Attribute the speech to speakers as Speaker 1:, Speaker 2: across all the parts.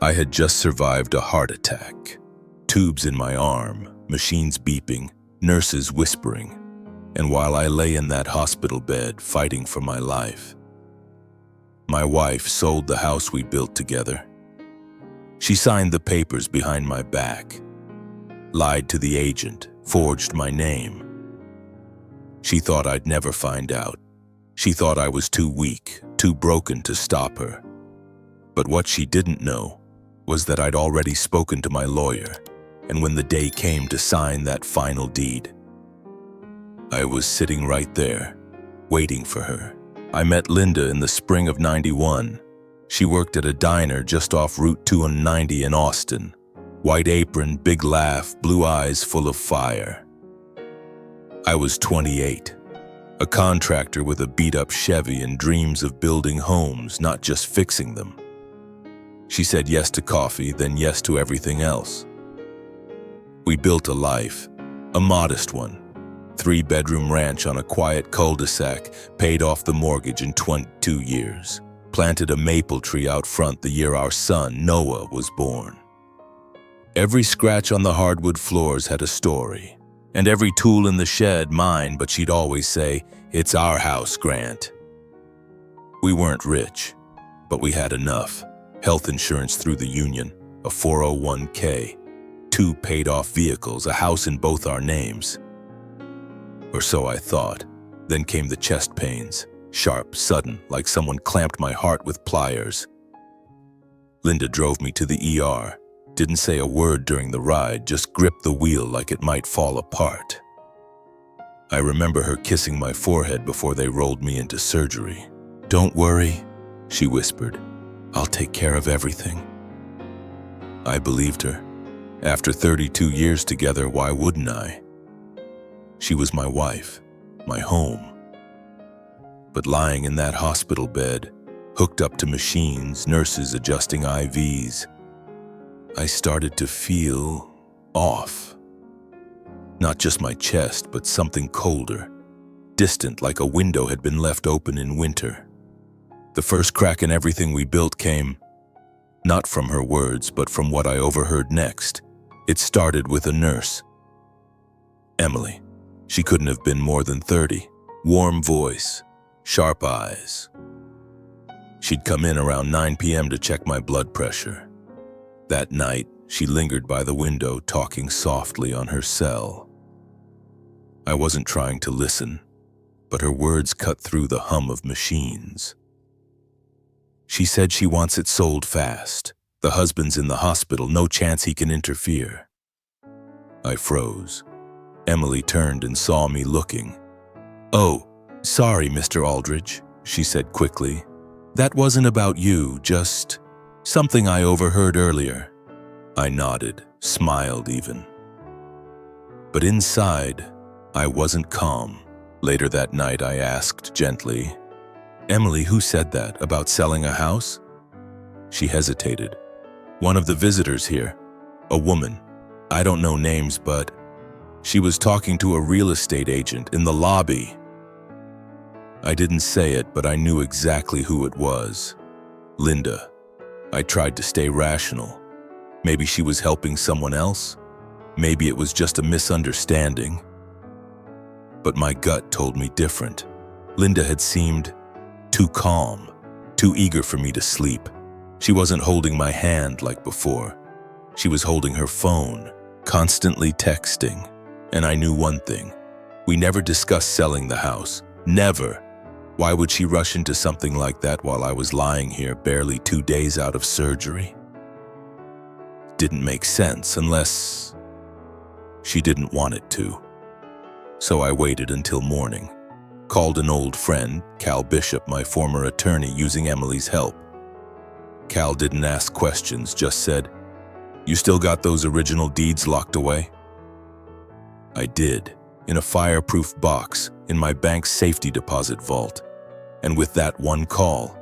Speaker 1: I had just survived a heart attack. Tubes in my arm, machines beeping, nurses whispering. And while I lay in that hospital bed fighting for my life, my wife sold the house we built together. She signed the papers behind my back, lied to the agent, forged my name. She thought I'd never find out. She thought I was too weak, too broken to stop her. But what she didn't know was that I'd already spoken to my lawyer, and when the day came to sign that final deed, I was sitting right there, waiting for her. I met Linda in the spring of '91. She worked at a diner just off Route 290 in Austin. White apron, big laugh, blue eyes full of fire. I was 28, a contractor with a beat-up Chevy and dreams of building homes, not just fixing them. She said yes to coffee, then yes to everything else. We built a life, a modest one. 3-bedroom ranch on a quiet cul-de-sac, paid off the mortgage in 22 years. Planted a maple tree out front the year our son, Noah, was born. Every scratch on the hardwood floors had a story, and every tool in the shed mine, but she'd always say, "It's our house, Grant." We weren't rich, but we had enough. Health insurance through the union, a 401k, 2 paid-off vehicles, a house in both our names. Or so I thought. Then came the chest pains, sharp, sudden, like someone clamped my heart with pliers. Linda drove me to the ER, didn't say a word during the ride, just gripped the wheel like it might fall apart. I remember her kissing my forehead before they rolled me into surgery. "Don't worry," she whispered. "I'll take care of everything." I believed her. After 32 years together, why wouldn't I? She was my wife, my home. But lying in that hospital bed, hooked up to machines, nurses adjusting IVs, I started to feel off. Not just my chest, but something colder, distant, like a window had been left open in winter. The first crack in everything we built came, not from her words, but from what I overheard next. It started with a nurse. Emily. She couldn't have been more than 30. Warm voice, sharp eyes. She'd come in around 9 p.m. to check my blood pressure. That night, she lingered by the window, talking softly on her cell. I wasn't trying to listen, but her words cut through the hum of machines. She said she wants it sold fast. The husband's in the hospital, no chance he can interfere. I froze. Emily turned and saw me looking. "Oh, sorry, Mr. Aldridge," she said quickly. "That wasn't about you, just something I overheard earlier." I nodded, smiled even. But inside, I wasn't calm. Later that night, I asked gently, "Emily, who said that, about selling a house?" She hesitated. "One of the visitors here, a woman. I don't know names, but she was talking to a real estate agent in the lobby." I didn't say it, but I knew exactly who it was. Linda. I tried to stay rational. Maybe she was helping someone else. Maybe it was just a misunderstanding. But my gut told me different. Linda had seemed too calm, too eager for me to sleep. She wasn't holding my hand like before. She was holding her phone, constantly texting. And I knew one thing. We never discussed selling the house. Never. Why would she rush into something like that while I was lying here barely 2 days out of surgery? Didn't make sense unless she didn't want it to. So I waited until morning. Called an old friend, Cal Bishop, my former attorney, using Emily's help. Cal didn't ask questions, just said, "You still got those original deeds locked away?" I did, in a fireproof box in my bank's safety deposit vault. And with that one call,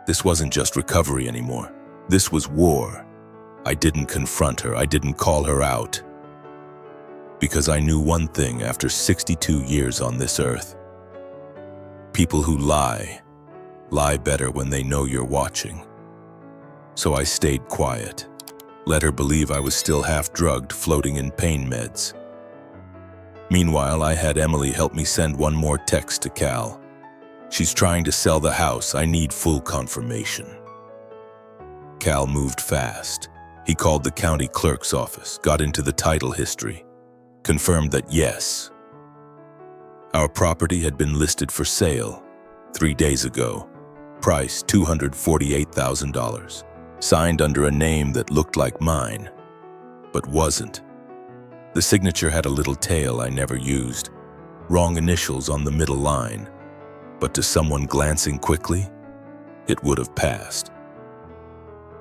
Speaker 1: this wasn't just recovery anymore. This was war. I didn't confront her. I didn't call her out. Because I knew one thing after 62 years on this earth. People who lie better when they know you're watching. So I stayed quiet, let her believe I was still half-drugged, floating in pain meds. Meanwhile, I had Emily help me send one more text to Cal. She's trying to sell the house. I need full confirmation. Cal moved fast. He called the county clerk's office, got into the title history, confirmed that yes, our property had been listed for sale 3 days ago. Price $248,000. Signed under a name that looked like mine, but wasn't. The signature had a little tail I never used, wrong initials on the middle line, but to someone glancing quickly, it would have passed.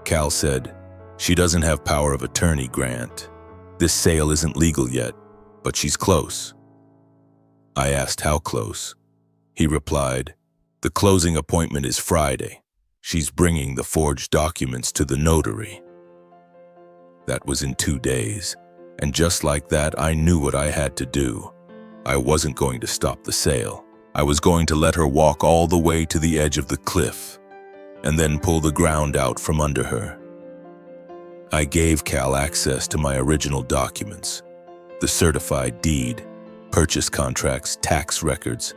Speaker 1: Cal said, "She doesn't have power of attorney, Grant. This sale isn't legal yet, but she's close." I asked how close. He replied, "The closing appointment is Friday. She's bringing the forged documents to the notary." That was in 2 days, and just like that, I knew what I had to do. I wasn't going to stop the sale. I was going to let her walk all the way to the edge of the cliff, and then pull the ground out from under her. I gave Cal access to my original documents, the certified deed, purchase contracts, tax records,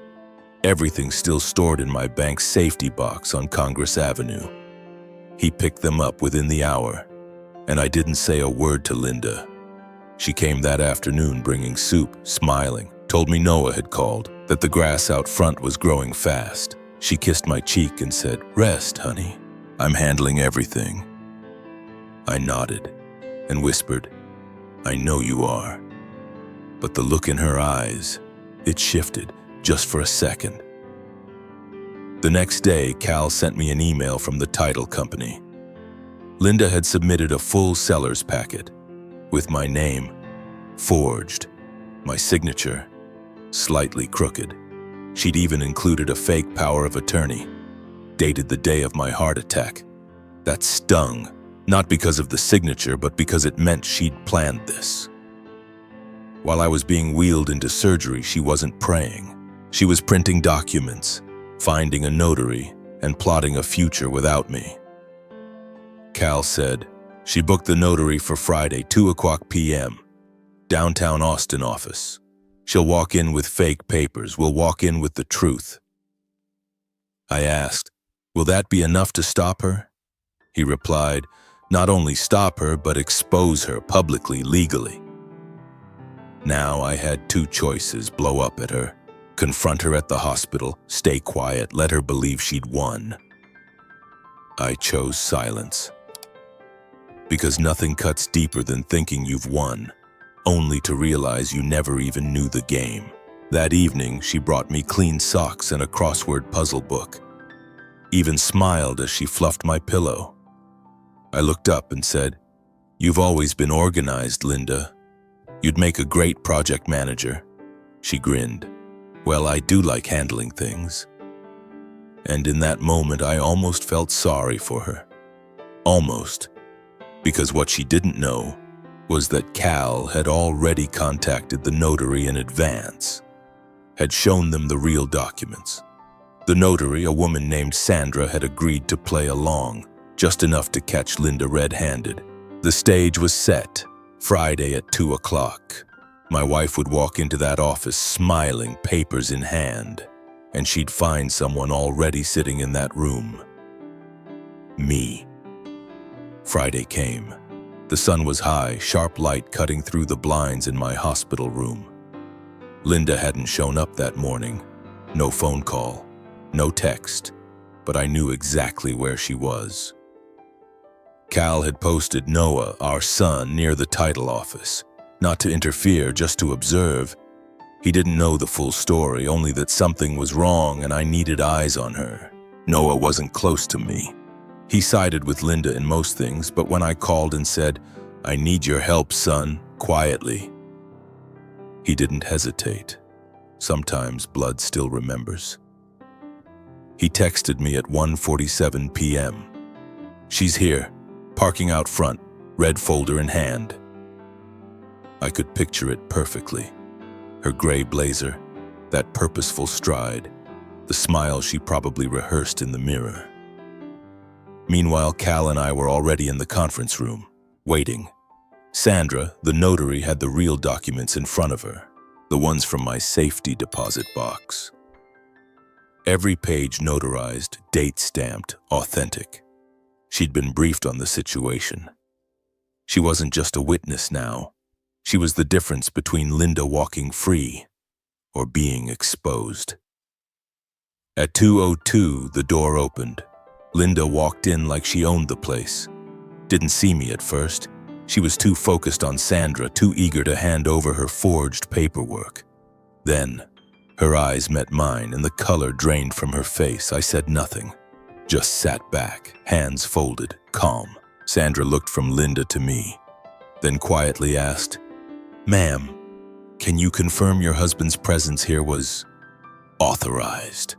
Speaker 1: everything still stored in my bank's safety box on Congress Avenue. He picked them up within the hour, and I didn't say a word to Linda. She came that afternoon bringing soup, smiling, told me Noah had called, that the grass out front was growing fast. She kissed my cheek and said, "Rest, honey. I'm handling everything." I nodded and whispered, "I know you are." But the look in her eyes, it shifted just for a second. The next day, Cal sent me an email from the title company. Linda had submitted a full seller's packet with my name forged, my signature slightly crooked. She'd even included a fake power of attorney, dated the day of my heart attack. That stung, not because of the signature, but because it meant she'd planned this. While I was being wheeled into surgery, she wasn't praying. She was printing documents, finding a notary, and plotting a future without me. Cal said, she booked the notary for Friday, 2:00 p.m., downtown Austin office. She'll walk in with fake papers. We'll walk in with the truth. I asked, "Will that be enough to stop her?" He replied, "Not only stop her, but expose her publicly, legally." Now I had 2 choices: blow up at her, confront her at the hospital, stay quiet, let her believe she'd won. I chose silence. Because nothing cuts deeper than thinking you've won, only to realize you never even knew the game. That evening, she brought me clean socks and a crossword puzzle book. Even smiled as she fluffed my pillow. I looked up and said, "You've always been organized, Linda. You'd make a great project manager." She grinned. "Well, I do like handling things." And in that moment, I almost felt sorry for her. Almost. Because what she didn't know was that Cal had already contacted the notary in advance, had shown them the real documents. The notary, a woman named Sandra, had agreed to play along, just enough to catch Linda red-handed. The stage was set, Friday at 2:00. My wife would walk into that office smiling, papers in hand, and she'd find someone already sitting in that room. Me. Friday came. The sun was high, sharp light cutting through the blinds in my hospital room. Linda hadn't shown up that morning. No phone call, no text, but I knew exactly where she was. Cal had posted Noah, our son, near the title office. Not to interfere, just to observe. He didn't know the full story, only that something was wrong and I needed eyes on her. Noah wasn't close to me. He sided with Linda in most things, but when I called and said, "I need your help, son," quietly, he didn't hesitate. Sometimes blood still remembers. He texted me at 1:47 p.m. "She's here, parking out front, red folder in hand." I could picture it perfectly. Her gray blazer, that purposeful stride, the smile she probably rehearsed in the mirror. Meanwhile, Cal and I were already in the conference room, waiting. Sandra, the notary, had the real documents in front of her, the ones from my safety deposit box. Every page notarized, date-stamped, authentic. She'd been briefed on the situation. She wasn't just a witness now. She was the difference between Linda walking free or being exposed. At 2:02, the door opened. Linda walked in like she owned the place. Didn't see me at first. She was too focused on Sandra, too eager to hand over her forged paperwork. Then, her eyes met mine and the color drained from her face. I said nothing, just sat back, hands folded, calm. Sandra looked from Linda to me, then quietly asked, "Ma'am, can you confirm your husband's presence here was authorized?"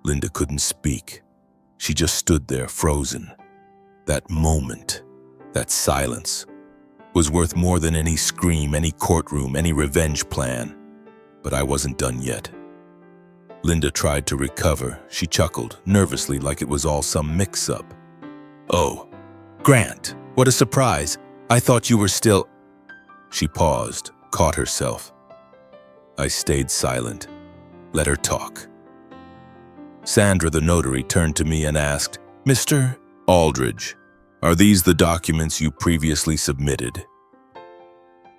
Speaker 1: Linda couldn't speak. She just stood there, frozen. That moment, that silence, was worth more than any scream, any courtroom, any revenge plan. But I wasn't done yet. Linda tried to recover. She chuckled, nervously, like it was all some mix-up. "Oh, Grant, what a surprise. I thought you were still—" She paused, caught herself. I stayed silent, let her talk. Sandra, the notary, turned to me and asked, "Mr. Aldridge, are these the documents you previously submitted?"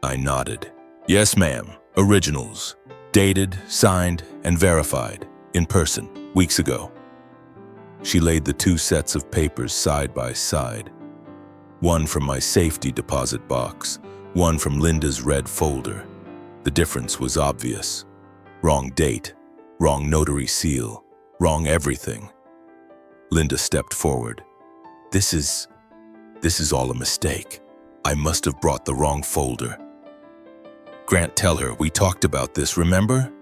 Speaker 1: I nodded. "Yes, ma'am. Originals. Dated, signed, and verified, in person, weeks ago." She laid the two sets of papers side by side. One from my safety deposit box, one from Linda's red folder. The difference was obvious. Wrong date, wrong notary seal, wrong everything. Linda stepped forward. This is all a mistake. I must have brought the wrong folder." "Grant, tell her, we talked about this, remember?"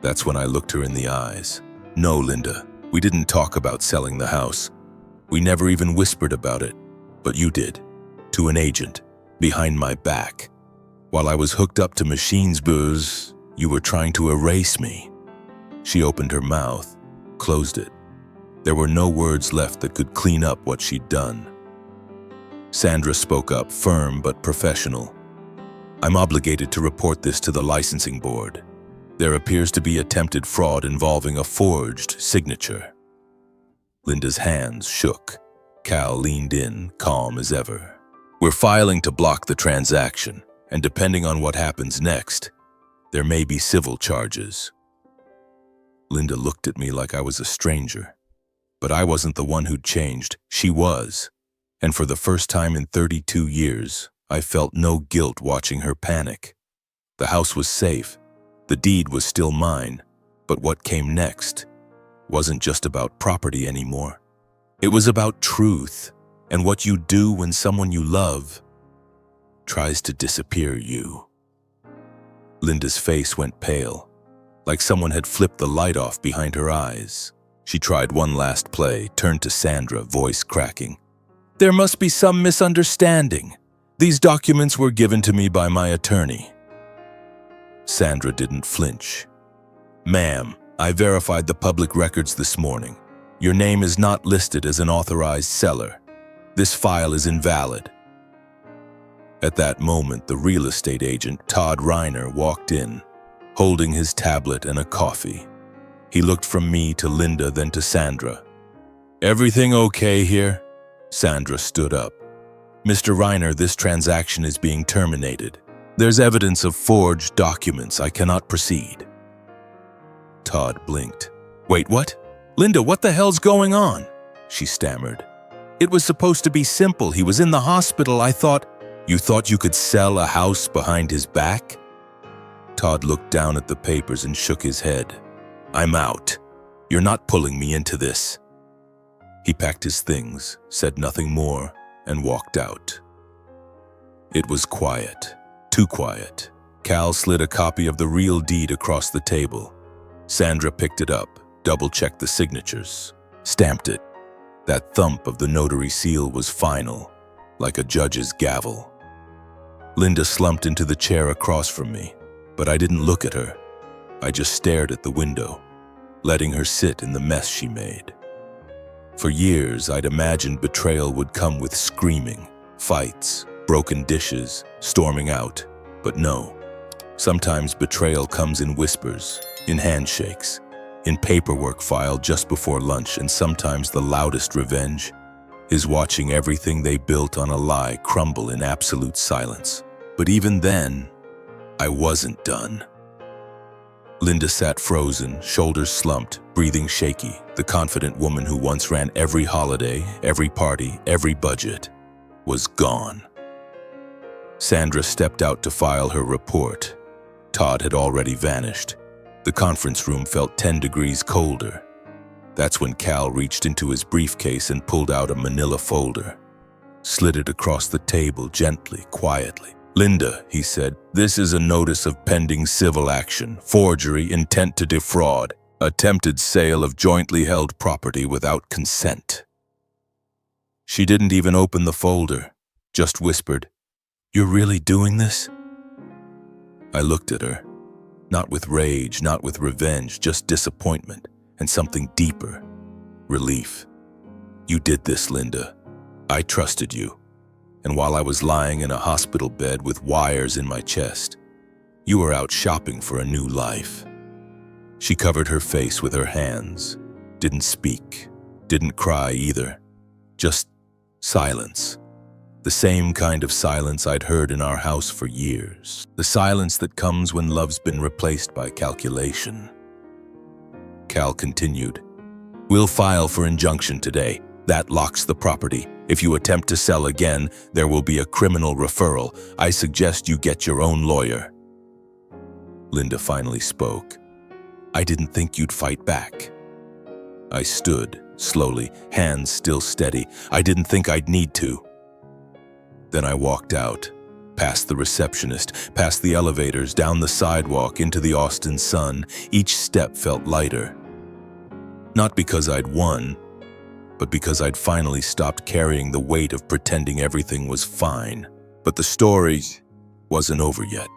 Speaker 1: That's when I looked her in the eyes. "No, Linda, we didn't talk about selling the house. We never even whispered about it. But you did, to an agent, behind my back. While I was hooked up to machines booze, you were trying to erase me." She opened her mouth, closed it. There were no words left that could clean up what she'd done. Sandra spoke up, firm but professional. "I'm obligated to report this to the licensing board. There appears to be attempted fraud involving a forged signature." Linda's hands shook. Cal leaned in, calm as ever. "We're filing to block the transaction, and depending on what happens next, there may be civil charges." Linda looked at me like I was a stranger. But I wasn't the one who'd changed. She was. And for the first time in 32 years, I felt no guilt watching her panic. The house was safe. The deed was still mine. But what came next wasn't just about property anymore. It was about truth and what you do when someone you love tries to disappear you. Linda's face went pale, like someone had flipped the light off behind her eyes. She tried one last play, turned to Sandra, voice cracking. "There must be some misunderstanding. These documents were given to me by my attorney." Sandra didn't flinch. "Ma'am, I verified the public records this morning. Your name is not listed as an authorized seller. This file is invalid." At that moment, the real estate agent, Todd Reiner, walked in, holding his tablet and a coffee. He looked from me to Linda, then to Sandra. "Everything okay here?" Sandra stood up. "Mr. Reiner, this transaction is being terminated. There's evidence of forged documents. I cannot proceed." Todd blinked. "Wait, what? Linda, what the hell's going on?" She stammered. "It was supposed to be simple. He was in the hospital. I thought—" "You thought you could sell a house behind his back?" Todd looked down at the papers and shook his head. "I'm out. You're not pulling me into this." He packed his things, said nothing more, and walked out. It was quiet, too quiet. Cal slid a copy of the real deed across the table. Sandra picked it up, double-checked the signatures, stamped it. That thump of the notary seal was final, like a judge's gavel. Linda slumped into the chair across from me, but I didn't look at her. I just stared at the window, letting her sit in the mess she made. For years, I'd imagined betrayal would come with screaming, fights, broken dishes, storming out. But no. Sometimes betrayal comes in whispers, in handshakes, in paperwork filed just before lunch, and sometimes the loudest revenge is watching everything they built on a lie crumble in absolute silence. But even then, I wasn't done. Linda sat frozen, shoulders slumped, breathing shaky, the confident woman who once ran every holiday, every party, every budget, was gone. Sandra stepped out to file her report. Todd had already vanished. The conference room felt 10 degrees colder. That's when Cal reached into his briefcase and pulled out a manila folder. Slid it across the table gently, quietly. "Linda," he said, "this is a notice of pending civil action, forgery, intent to defraud, attempted sale of jointly held property without consent." She didn't even open the folder, just whispered, "You're really doing this?" I looked at her, not with rage, not with revenge, just disappointment and something deeper, relief. "You did this, Linda. I trusted you. And while I was lying in a hospital bed with wires in my chest, you were out shopping for a new life." She covered her face with her hands, didn't speak, didn't cry either, just silence. The same kind of silence I'd heard in our house for years. The silence that comes when love's been replaced by calculation. Cal continued, "We'll file for injunction today. That locks the property. If you attempt to sell again, there will be a criminal referral. I suggest you get your own lawyer." Linda finally spoke. "I didn't think you'd fight back." I stood, slowly, hands still steady. "I didn't think I'd need to." Then I walked out, past the receptionist, past the elevators, down the sidewalk, into the Austin sun. Each step felt lighter. Not because I'd won, but because I'd finally stopped carrying the weight of pretending everything was fine. But the story wasn't over yet.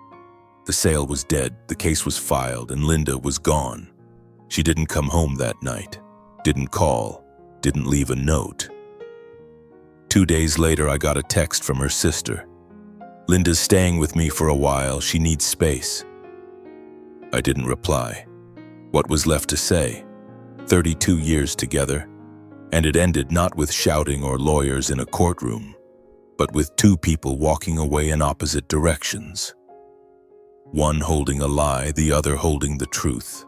Speaker 1: The sale was dead, the case was filed, and Linda was gone. She didn't come home that night, didn't call, didn't leave a note. 2 days later, I got a text from her sister. "Linda's staying with me for a while, she needs space." I didn't reply. What was left to say? 32 years together. And it ended not with shouting or lawyers in a courtroom, but with two people walking away in opposite directions. One holding a lie, the other holding the truth.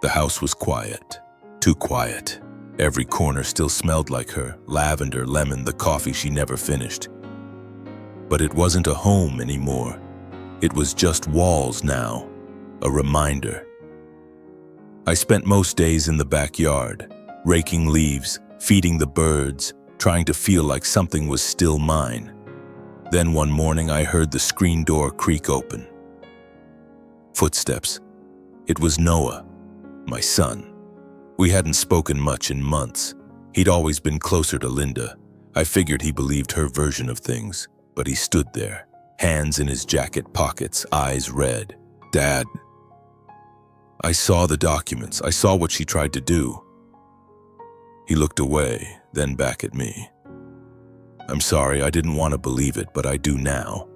Speaker 1: The house was quiet, too quiet. Every corner still smelled like her, lavender, lemon, the coffee she never finished. But it wasn't a home anymore. It was just walls now, a reminder. I spent most days in the backyard, raking leaves, feeding the birds, trying to feel like something was still mine. Then one morning I heard the screen door creak open. Footsteps. It was Noah, my son. We hadn't spoken much in months. He'd always been closer to Linda. I figured he believed her version of things, but he stood there, hands in his jacket pockets, eyes red. "Dad." I saw the documents. I saw what she tried to do. He looked away, then back at me. "I'm sorry, I didn't want to believe it, but I do now,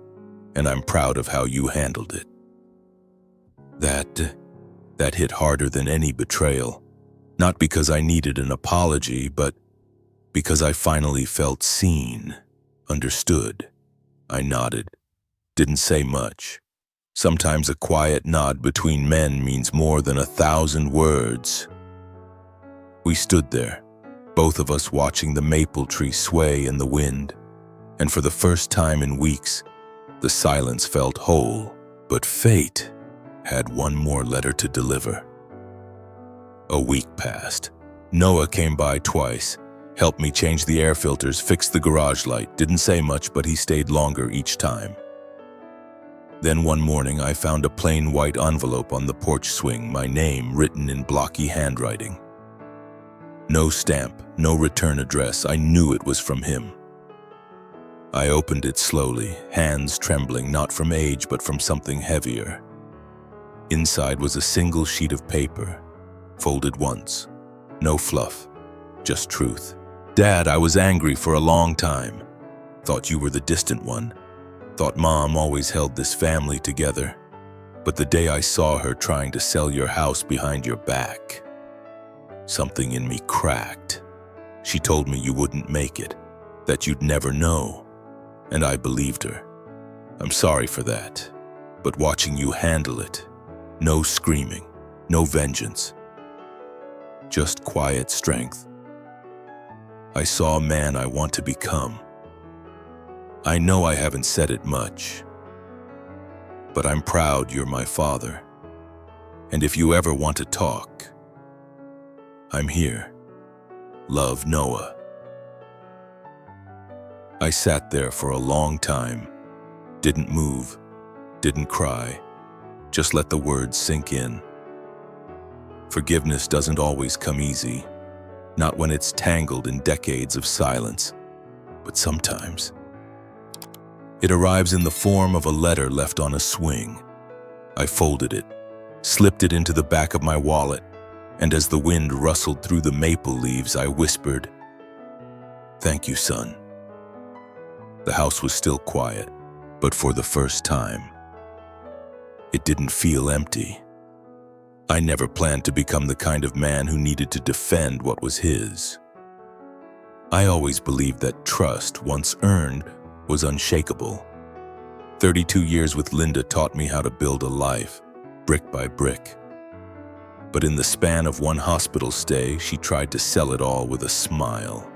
Speaker 1: and I'm proud of how you handled it." That hit harder than any betrayal. Not because I needed an apology, but because I finally felt seen, understood. I nodded, didn't say much. Sometimes a quiet nod between men means more than 1,000 words. We stood there, both of us watching the maple tree sway in the wind, and for the first time in weeks, the silence felt whole. But fate had one more letter to deliver. A week passed. Noah came by twice, helped me change the air filters, fixed the garage light, didn't say much, but he stayed longer each time. Then one morning I found a plain white envelope on the porch swing, my name written in blocky handwriting. No stamp, no return address. I knew it was from him. I opened it slowly, hands trembling, not from age but from something heavier. Inside was a single sheet of paper, folded once. No fluff, just truth. Dad, I was angry for a long time. Thought you were the distant one. Thought Mom always held this family together. But the day I saw her trying to sell your house behind your back, something in me cracked. She told me you wouldn't make it, that you'd never know, and I believed her. I'm sorry for that, but watching you handle it, no screaming, no vengeance, just quiet strength. I saw a man I want to become. I know I haven't said it much, but I'm proud you're my father. And if you ever want to talk, I'm here. Love, Noah. I sat there for a long time, didn't move, didn't cry, just let the words sink in. Forgiveness doesn't always come easy, not when it's tangled in decades of silence, but sometimes it arrives in the form of a letter left on a swing. I folded it, slipped it into the back of my wallet, and as the wind rustled through the maple leaves, I whispered, "Thank you, son." The house was still quiet, but for the first time, it didn't feel empty. I never planned to become the kind of man who needed to defend what was his. I always believed that trust, once earned, was unshakable. 32 years with Linda taught me how to build a life, brick by brick. But in the span of one hospital stay, she tried to sell it all with a smile.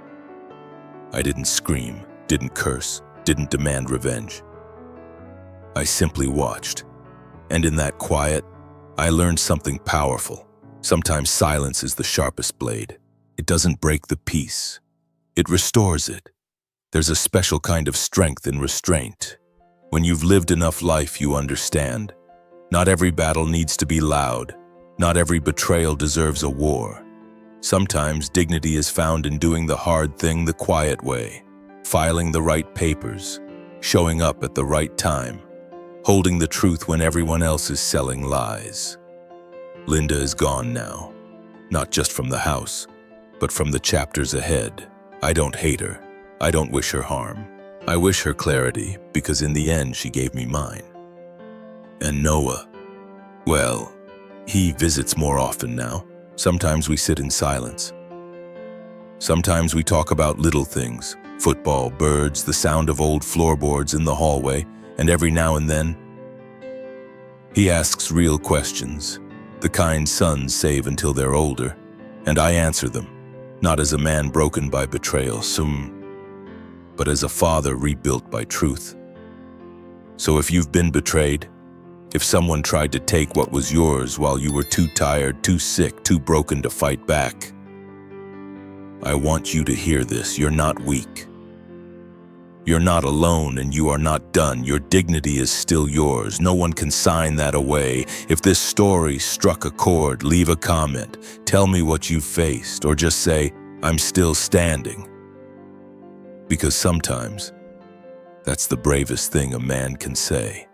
Speaker 1: I didn't scream, didn't curse, didn't demand revenge. I simply watched, and in that quiet, I learned something powerful. Sometimes silence is the sharpest blade. It doesn't break the peace. It restores it. There's a special kind of strength in restraint. When you've lived enough life, you understand. Not every battle needs to be loud. Not every betrayal deserves a war. Sometimes dignity is found in doing the hard thing the quiet way, filing the right papers, showing up at the right time, holding the truth when everyone else is selling lies. Linda is gone now, not just from the house, but from the chapters ahead. I don't hate her. I don't wish her harm. I wish her clarity, because in the end she gave me mine. And Noah, well, he visits more often now. Sometimes we sit in silence. Sometimes we talk about little things, football, birds, the sound of old floorboards in the hallway, and every now and then, he asks real questions, the kind sons save until they're older, and I answer them, not as a man broken by betrayal, but as a father rebuilt by truth. So if you've been betrayed, if someone tried to take what was yours while you were too tired, too sick, too broken to fight back, I want you to hear this. You're not weak. You're not alone, and you are not done. Your dignity is still yours. No one can sign that away. If this story struck a chord, leave a comment. Tell me what you faced, or just say, "I'm still standing." Because sometimes, that's the bravest thing a man can say.